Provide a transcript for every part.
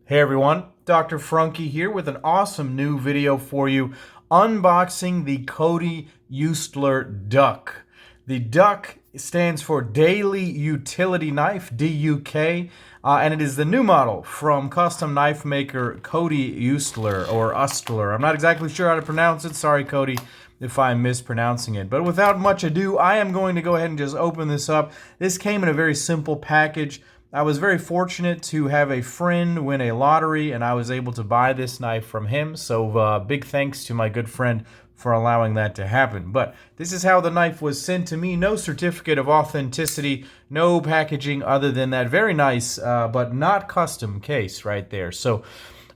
Hey everyone, Dr. Frunkey here with an awesome new video for you, unboxing the Kody Eutsler DUK. The DUK stands for Daily Utility Knife, D.U.K, and it is the new model from custom knife maker Kody Eutsler, or Usler. I'm not exactly sure how to pronounce it, sorry Cody if I'm mispronouncing it. But without much ado, I am going to go ahead and just open this up. This came in a very simple package. I was very fortunate to have a friend win a lottery, and I was able to buy this knife from him. So big thanks to my good friend for allowing that to happen. But this is how the knife was sent to me. No certificate of authenticity, no packaging other than that very nice but not custom case right there. So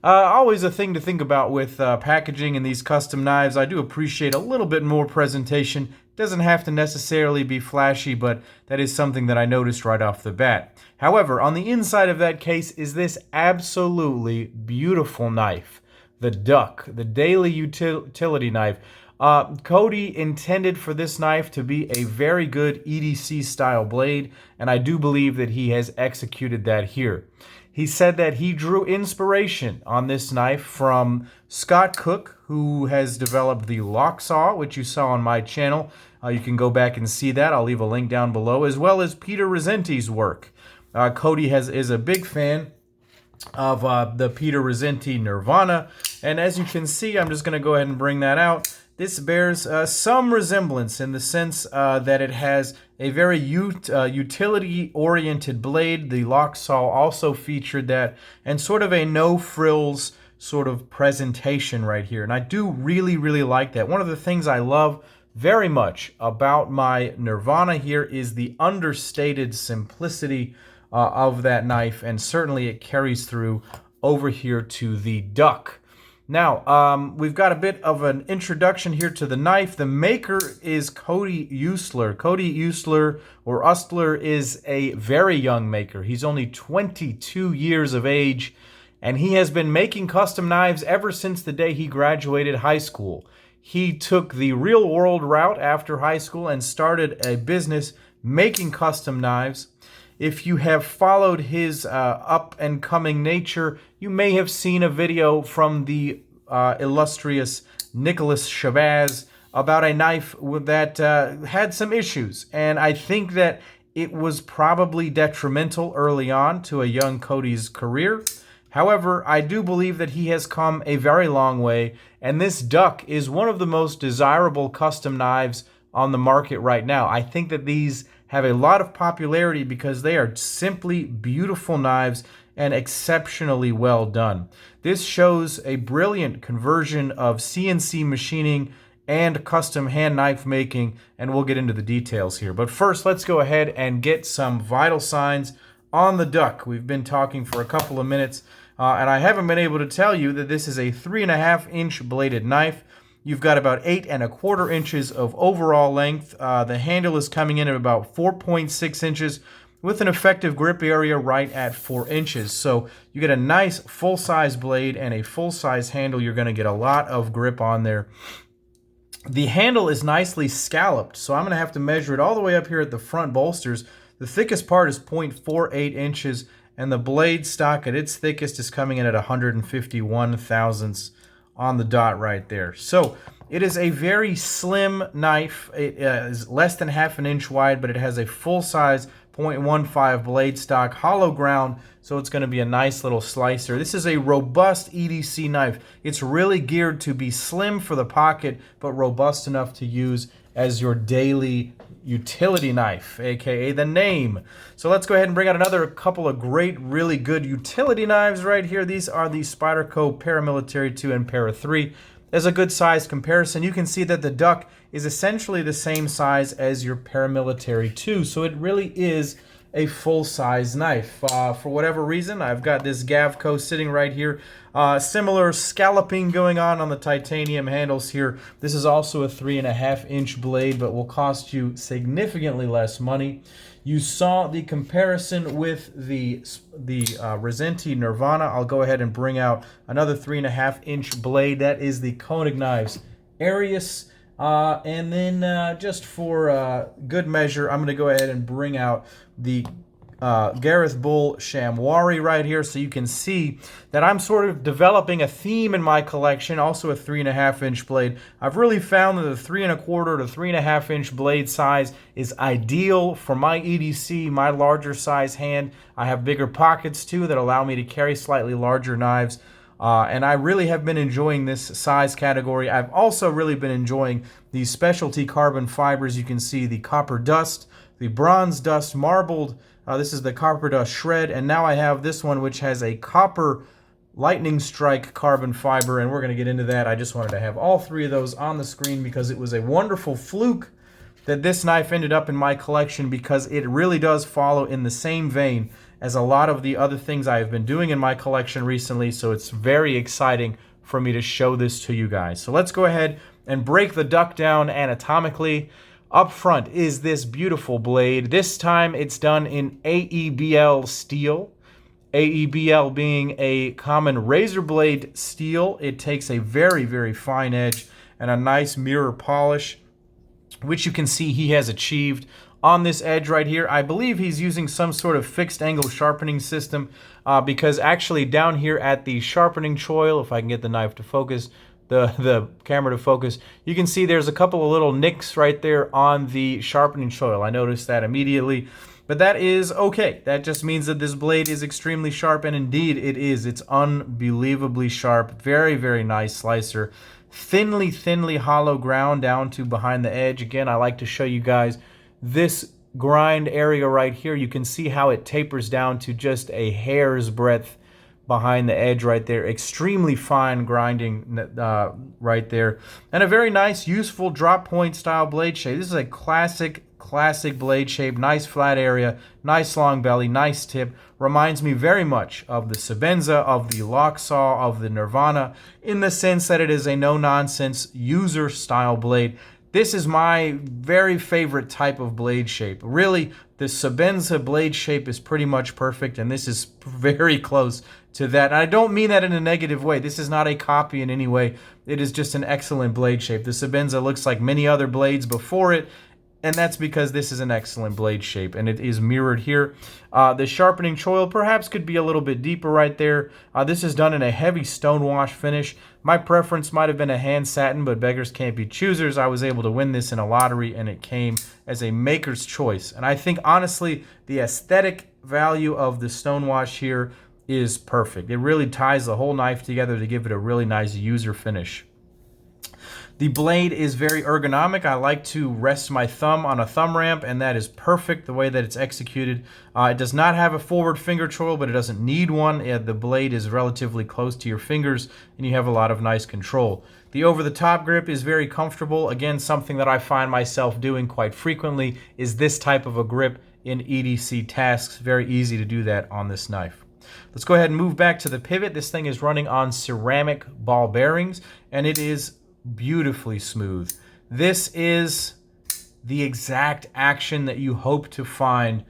always a thing to think about with packaging in these custom knives. I do appreciate a little bit more presentation. Doesn't have to necessarily be flashy, but that is something that I noticed right off the bat. However, on the inside of that case is this absolutely beautiful knife, the DUK, the Daily Utility Knife. Kody intended for this knife to be a very good EDC style blade, and I do believe that he has executed that here. He said that he drew inspiration on this knife from Scott Cook, who has developed the Lochsa, which you saw on my channel. You can go back and see that. I'll leave a link down below, as well as Peter Rassenti's work. Kody is a big fan of the Peter Rassenti Nirvana, and as you can see, I'm just going to go ahead and bring that out. This bears some resemblance in the sense that it has a very utility-oriented blade. The Lochsa also featured that, and sort of a no-frills sort of presentation right here. And I do really, really like that. One of the things I love very much about my Nirvana here is the understated simplicity of that knife, and certainly it carries through over here to the DUK. Now, we've got a bit of an introduction here to the knife. The maker is Kody Eutsler. Kody Eutsler, or Usler, is a very young maker. He's only 22 years of age, and he has been making custom knives ever since the day he graduated high school. He took the real-world route after high school and started a business making custom knives. If you have followed his up-and-coming nature, you may have seen a video from the illustrious Nicholas Shabazz about a knife that had some issues. And I think that it was probably detrimental early on to a young Kody's career. However, I do believe that he has come a very long way, and this DUK is one of the most desirable custom knives on the market right now. I think that these have a lot of popularity because they are simply beautiful knives and exceptionally well done. This shows a brilliant conversion of CNC machining and custom hand knife making, and we'll get into the details here. But first, let's go ahead and get some vital signs on the DUK. We've been talking for a couple of minutes, and I haven't been able to tell you that this is a 3.5-inch bladed knife. You've got about 8.25 inches of overall length. The handle is coming in at about 4.6 inches with an effective grip area right at 4 inches. So you get a nice full-size blade and a full-size handle. You're going to get a lot of grip on there. The handle is nicely scalloped, so I'm going to have to measure it all the way up here at the front bolsters. The thickest part is 0.48 inches, and the blade stock at its thickest is coming in at 151 thousandths on the dot right there. So it is a very slim knife. It is less than half an inch wide, but it has a full-size 0.15 blade stock, hollow ground, so it's going to be a nice little slicer. This is a robust EDC knife. It's really geared to be slim for the pocket, but robust enough to use as your daily utility knife, aka the name. So let's go ahead and bring out another couple of great, really good utility knives right here. These are the Spyderco Paramilitary 2 and Para 3. As a good size comparison, you can see that the DUK is essentially the same size as your Paramilitary 2, so it really is a full-size knife. For whatever reason, I've got this Gavco sitting right here. Similar scalloping going on the titanium handles here. This is also a 3.5-inch blade, but will cost you significantly less money. You saw the comparison with the Rassenti Nirvana. I'll go ahead and bring out another 3.5-inch blade. That is the Koenig Knives Arius. And then just for good measure, I'm going to go ahead and bring out the Gareth Bull Shamwari right here, so you can see that I'm sort of developing a theme in my collection. Also a 3.5 inch blade. I've really found that the 3 1/4 to 3.5 inch blade size is ideal for my EDC, my larger size hand. I have bigger pockets too that allow me to carry slightly larger knives. And I really have been enjoying this size category. I've also really been enjoying these specialty carbon fibers. You can see the copper dust, the bronze dust marbled. This is the copper dust shred. And now I have this one, which has a copper lightning strike carbon fiber. And we're going to get into that. I just wanted to have all three of those on the screen because it was a wonderful fluke that this knife ended up in my collection, because it really does follow in the same vein as a lot of the other things I have been doing in my collection recently, so it's very exciting for me to show this to you guys. So let's go ahead and break the duck down anatomically. Up front is this beautiful blade. This time it's done in AEB-L steel. AEB-L being a common razor blade steel. It takes a very, very fine edge and a nice mirror polish, which you can see he has achieved on this edge right here. I believe he's using some sort of fixed angle sharpening system, because actually down here at the sharpening choil, if I can get the knife to focus, the camera to focus, you can see there's a couple of little nicks right there on the sharpening choil. I noticed that immediately, but that is okay. That just means that this blade is extremely sharp, and indeed it is. It's unbelievably sharp. Very, very nice slicer. Thinly hollow ground down to behind the edge. Again, I like to show you guys this grind area right here. You can see how it tapers down to just a hair's breadth behind the edge right there. Extremely fine grinding right there. And a very nice, useful drop point style blade shape. This is a classic blade shape. Nice flat area, nice long belly, nice tip. Reminds me very much of the Sebenza, of the Lochsa, of the Nirvana, in the sense that it is a no-nonsense user style blade. This is my very favorite type of blade shape. Really, the Sebenza blade shape is pretty much perfect, and this is very close to that. And I don't mean that in a negative way. This is not a copy in any way. It is just an excellent blade shape. The Sebenza looks like many other blades before it, and that's because this is an excellent blade shape, and it is mirrored here. The sharpening choil perhaps could be a little bit deeper right there. This is done in a heavy stonewash finish. My preference might have been a hand satin, but beggars can't be choosers. I was able to win this in a lottery, and it came as a maker's choice. And I think, honestly, the aesthetic value of the stonewash here is perfect. It really ties the whole knife together to give it a really nice user finish. The blade is very ergonomic. I like to rest my thumb on a thumb ramp, and that is perfect the way that it's executed. It does not have a forward finger choil, but it doesn't need one. The blade is relatively close to your fingers, and you have a lot of nice control. The over-the-top grip is very comfortable. Again, something that I find myself doing quite frequently is this type of a grip in EDC tasks. Very easy to do that on this knife. Let's go ahead and move back to the pivot. This thing is running on ceramic ball bearings, and it is beautifully smooth. This is the exact action that you hope to find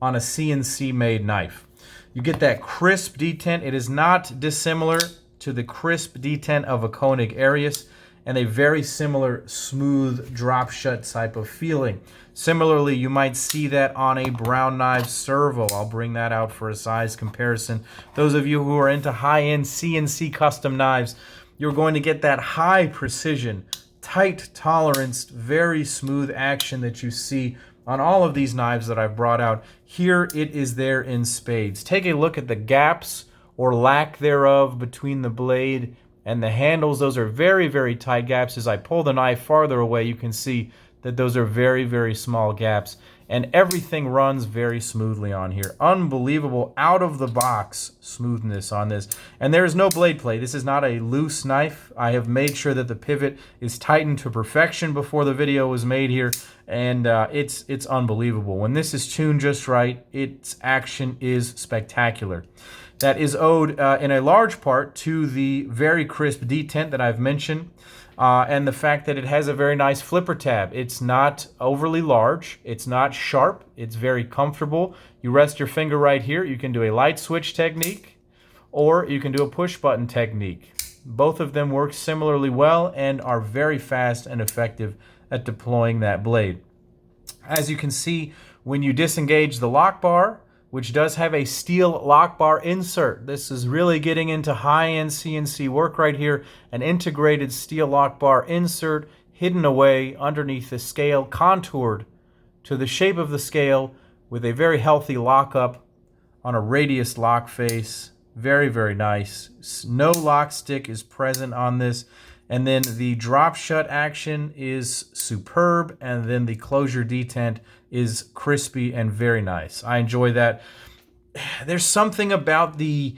on a CNC made knife. You get that crisp detent. It is not dissimilar to the crisp detent of a Koenig Arius, and a very similar smooth drop shut type of feeling. Similarly, you might see that on a Brown Knives servo. I'll bring that out for a size comparison. Those of you who are into high-end CNC custom knives, you're going to get that high precision, tight tolerance, very smooth action that you see on all of these knives that I've brought out. Here it is there in spades. Take a look at the gaps or lack thereof between the blade and the handles. Those are very, very tight gaps. As I pull the knife farther away, you can see that those are very, very small gaps. And everything runs very smoothly on here. Unbelievable out-of-the-box smoothness on this. And there is no blade play. This is not a loose knife. I have made sure that the pivot is tightened to perfection before the video was made here. And it's unbelievable. When this is tuned just right, its action is spectacular. That is owed in a large part to the very crisp detent that I've mentioned. And the fact that it has a very nice flipper tab. It's not overly large. It's not sharp. It's very comfortable. You rest your finger right here. You can do a light switch technique, or you can do a push button technique. Both of them work similarly well and are very fast and effective at deploying that blade. As you can see, when you disengage the lock bar, which does have a steel lock bar insert. This is really getting into high-end CNC work right here. An integrated steel lock bar insert hidden away underneath the scale, contoured to the shape of the scale with a very healthy lockup on a radius lock face. Very, very nice. No lock stick is present on this. And then the drop shut action is superb. And then the closure detent is crispy and very nice. I enjoy that. There's something about the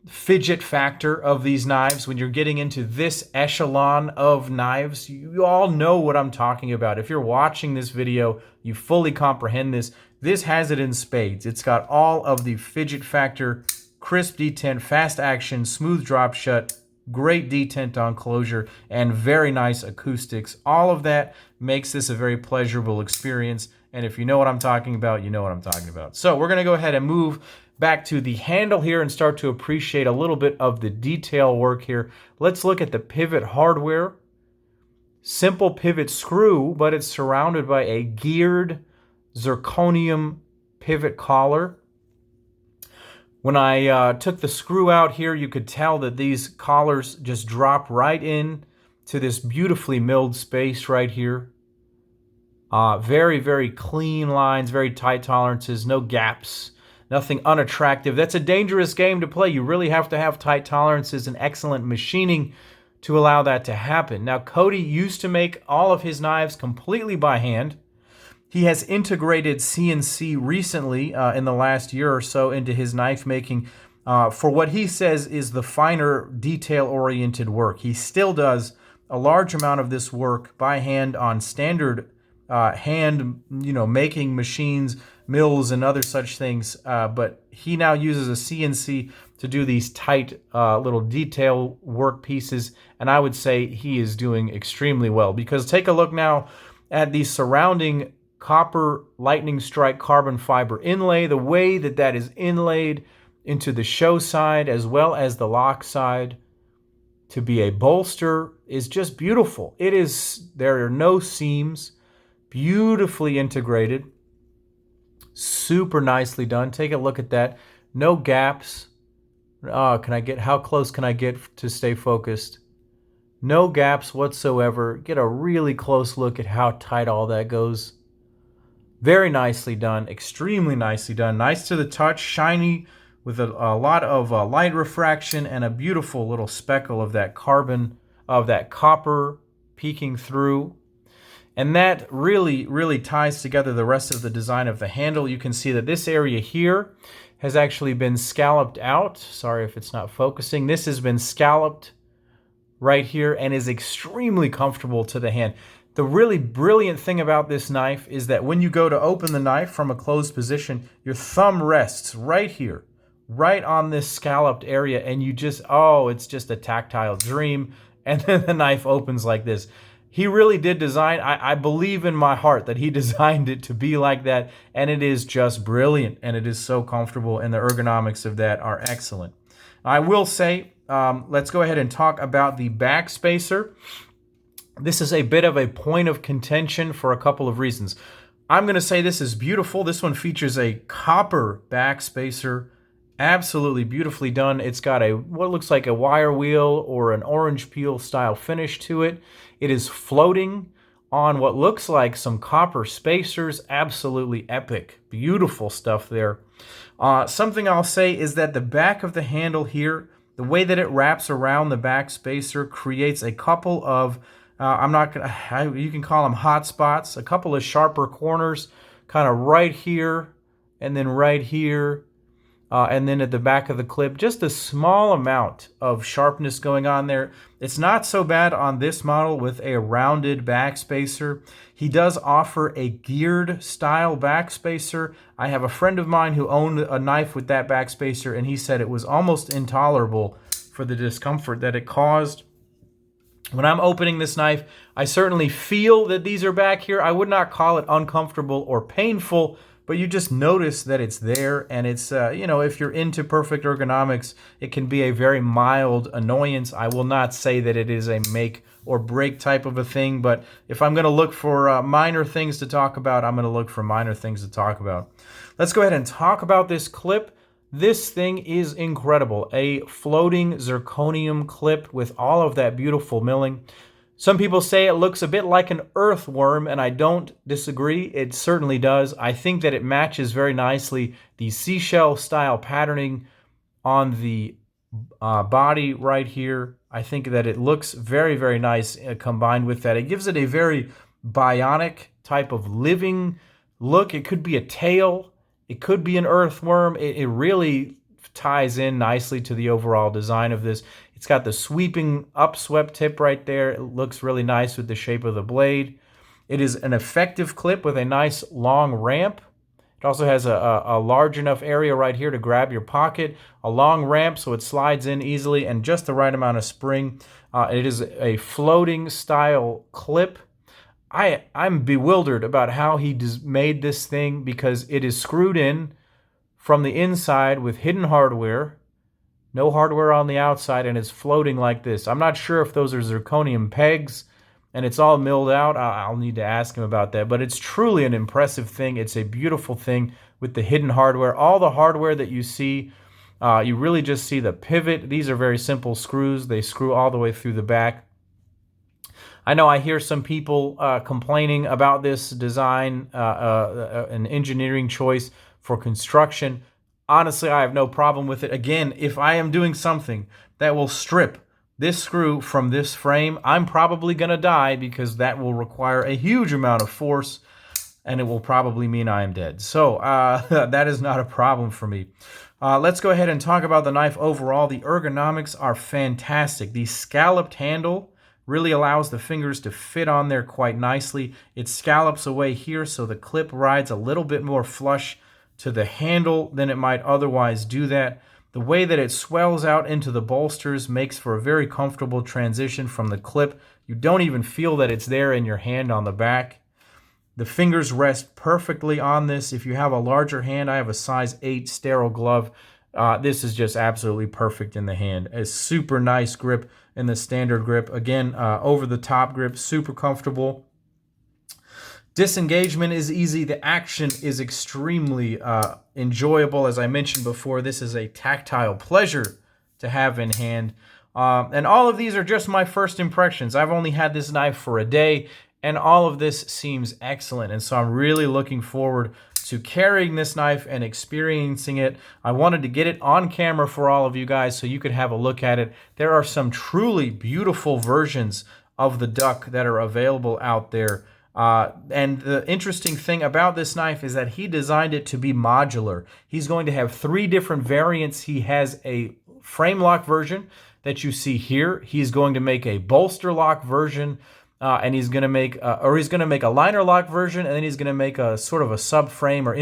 fidget factor of these knives when you're getting into this echelon of knives. You all know what I'm talking about. If you're watching this video, you fully comprehend this. This has it in spades. It's got all of the fidget factor, crisp detent, fast action, smooth drop shut, great detent on closure, and very nice acoustics. All of that makes this a very pleasurable experience. And if you know what I'm talking about, you know what I'm talking about. So we're going to go ahead and move back to the handle here and start to appreciate a little bit of the detail work here. Let's look at the pivot hardware. Simple pivot screw, but it's surrounded by a geared zirconium pivot collar. When I took the screw out here, you could tell that these collars just drop right in to this beautifully milled space right here. Very, very clean lines, very tight tolerances, no gaps, nothing unattractive. That's a dangerous game to play. You really have to have tight tolerances and excellent machining to allow that to happen. Now, Cody used to make all of his knives completely by hand. He has integrated CNC recently in the last year or so into his knife making for what he says is the finer detail-oriented work. He still does a large amount of this work by hand on standard hand, making machines, mills, and other such things. But he now uses a CNC to do these tight little detail work pieces, and I would say he is doing extremely well. Because take a look now at the surrounding copper lightning strike carbon fiber inlay, the way that that is inlaid into the show side as well as the lock side to be a bolster is just beautiful. There are no seams, beautifully integrated, super nicely done. Take a look at that. No gaps. How close can I get to stay focused? No gaps whatsoever. Get a really close look at how tight all that goes. Very nicely done, extremely nicely done. Nice to the touch, shiny with a lot of light refraction and a beautiful little speckle of that copper peeking through. And that really, really ties together the rest of the design of the handle. You can see that this area here has actually been scalloped out. Sorry if it's not focusing. This has been scalloped right here and is extremely comfortable to the hand. The really brilliant thing about this knife is that when you go to open the knife from a closed position, your thumb rests right here, right on this scalloped area, and it's just a tactile dream. And then the knife opens like this. He really did design, I believe in my heart that he designed it to be like that, and it is just brilliant, and it is so comfortable, and the ergonomics of that are excellent. I will say, let's go ahead and talk about the back spacer. This is a bit of a point of contention for a couple of reasons. I'm going to say this is beautiful. This one features a copper back spacer. Absolutely beautifully done. It's got what looks like a wire wheel or an orange peel style finish to it. It is floating on what looks like some copper spacers. Absolutely epic. Beautiful stuff there. Something I'll say is that the back of the handle here, the way that it wraps around the back spacer creates a couple of you can call them hot spots, a couple of sharper corners, kind of right here, and then right here, and then at the back of the clip, just a small amount of sharpness going on there. It's not so bad on this model with a rounded back spacer. He does offer a geared style back spacer. I have a friend of mine who owned a knife with that back spacer, and he said it was almost intolerable for the discomfort that it caused. When I'm opening this knife, I certainly feel that these are back here. I would not call it uncomfortable or painful, but you just notice that it's there, and it's, you know, if you're into perfect ergonomics, it can be a very mild annoyance. I will not say that it is a make or break type of a thing, but if I'm going to look for minor things to talk about, I'm going to look for minor things to talk about. Let's go ahead and talk about this clip. This thing is incredible. A floating zirconium clip with all of that beautiful milling. Some people say it looks a bit like an earthworm, and I don't disagree. It certainly does. I think that it matches very nicely the seashell style patterning on the body right here. I think that it looks very, very nice combined with that. It gives it a very bionic type of living look. It could be a tail. It could be an earthworm. It really ties in nicely to the overall design of this. It's got the sweeping upswept tip right there. It looks really nice with the shape of the blade. It is an effective clip with a nice long ramp. It also has a large enough area right here to grab your pocket, a long ramp so it slides in easily, and just the right amount of spring. It is a floating style clip. I'm bewildered about how he made this thing, because it is screwed in from the inside with hidden hardware. No hardware on the outside, and it's floating like this. I'm not sure if those are zirconium pegs, and it's all milled out. I'll need to ask him about that, but it's truly an impressive thing. It's a beautiful thing with the hidden hardware. All the hardware that you see, you really just see the pivot. These are very simple screws. They screw all the way through the back. I know I hear some people complaining about this design, an engineering choice for construction. Honestly, I have no problem with it. Again, if I am doing something that will strip this screw from this frame, I'm probably going to die, because that will require a huge amount of force, and it will probably mean I am dead. So that is not a problem for me. Let's go ahead and talk about the knife overall. The ergonomics are fantastic. The scalloped handle really allows the fingers to fit on there quite nicely. It scallops away here, so the clip rides a little bit more flush to the handle than it might otherwise do that. The way that it swells out into the bolsters makes for a very comfortable transition from the clip. You don't even feel that it's there in your hand on the back. The fingers rest perfectly on this. If you have a larger hand, I have a size 8 sterile glove. This is just absolutely perfect in the hand. A super nice grip in the standard grip. Again, over the top grip, super comfortable. Disengagement is easy. The action is extremely enjoyable. As I mentioned before, this is a tactile pleasure to have in hand. And all of these are just my first impressions. I've only had this knife for a day, and all of this seems excellent. And so I'm really looking forward to carrying this knife and experiencing it. I wanted to get it on camera for all of you guys so you could have a look at it. There are some truly beautiful versions of the Duck that are available out there. And the interesting thing about this knife is that he designed it to be modular. He's going to have 3 different variants. He has a frame lock version that you see here. He's going to make a bolster lock version, and he's going to make, a liner lock version, and then he's going to make a sort of a subframe or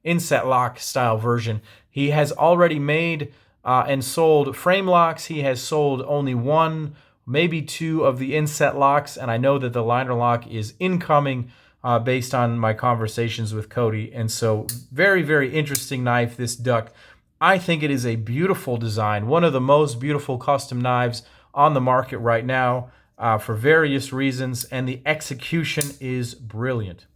inset lock style version. He has already made and sold frame locks. He has sold only 1, maybe 2 of the inset locks, and I know that the liner lock is incoming based on my conversations with Cody. And so very, very interesting knife, this Duck. I think it is a beautiful design, one of the most beautiful custom knives on the market right now for various reasons, and the execution is brilliant.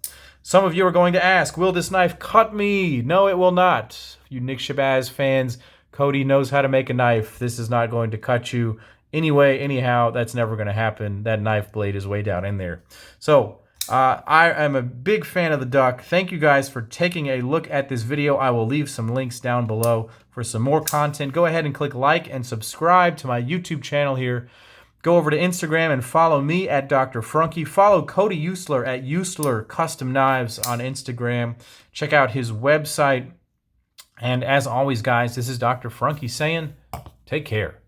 Some of you are going to ask, will this knife cut me? No, it will not. You Nick Shabazz fans, Cody knows how to make a knife. This is not going to cut you. Anyway, anyhow, that's never going to happen. That knife blade is way down in there. So I am a big fan of the Duck. Thank you guys for taking a look at this video. I will leave some links down below for some more content. Go ahead and click like and subscribe to my YouTube channel here. Go over to Instagram and follow me at Dr. Frunkey. Follow Kody Eutsler at Usler Custom Knives on Instagram. Check out his website. And as always, guys, this is Dr. Frunkey saying, take care.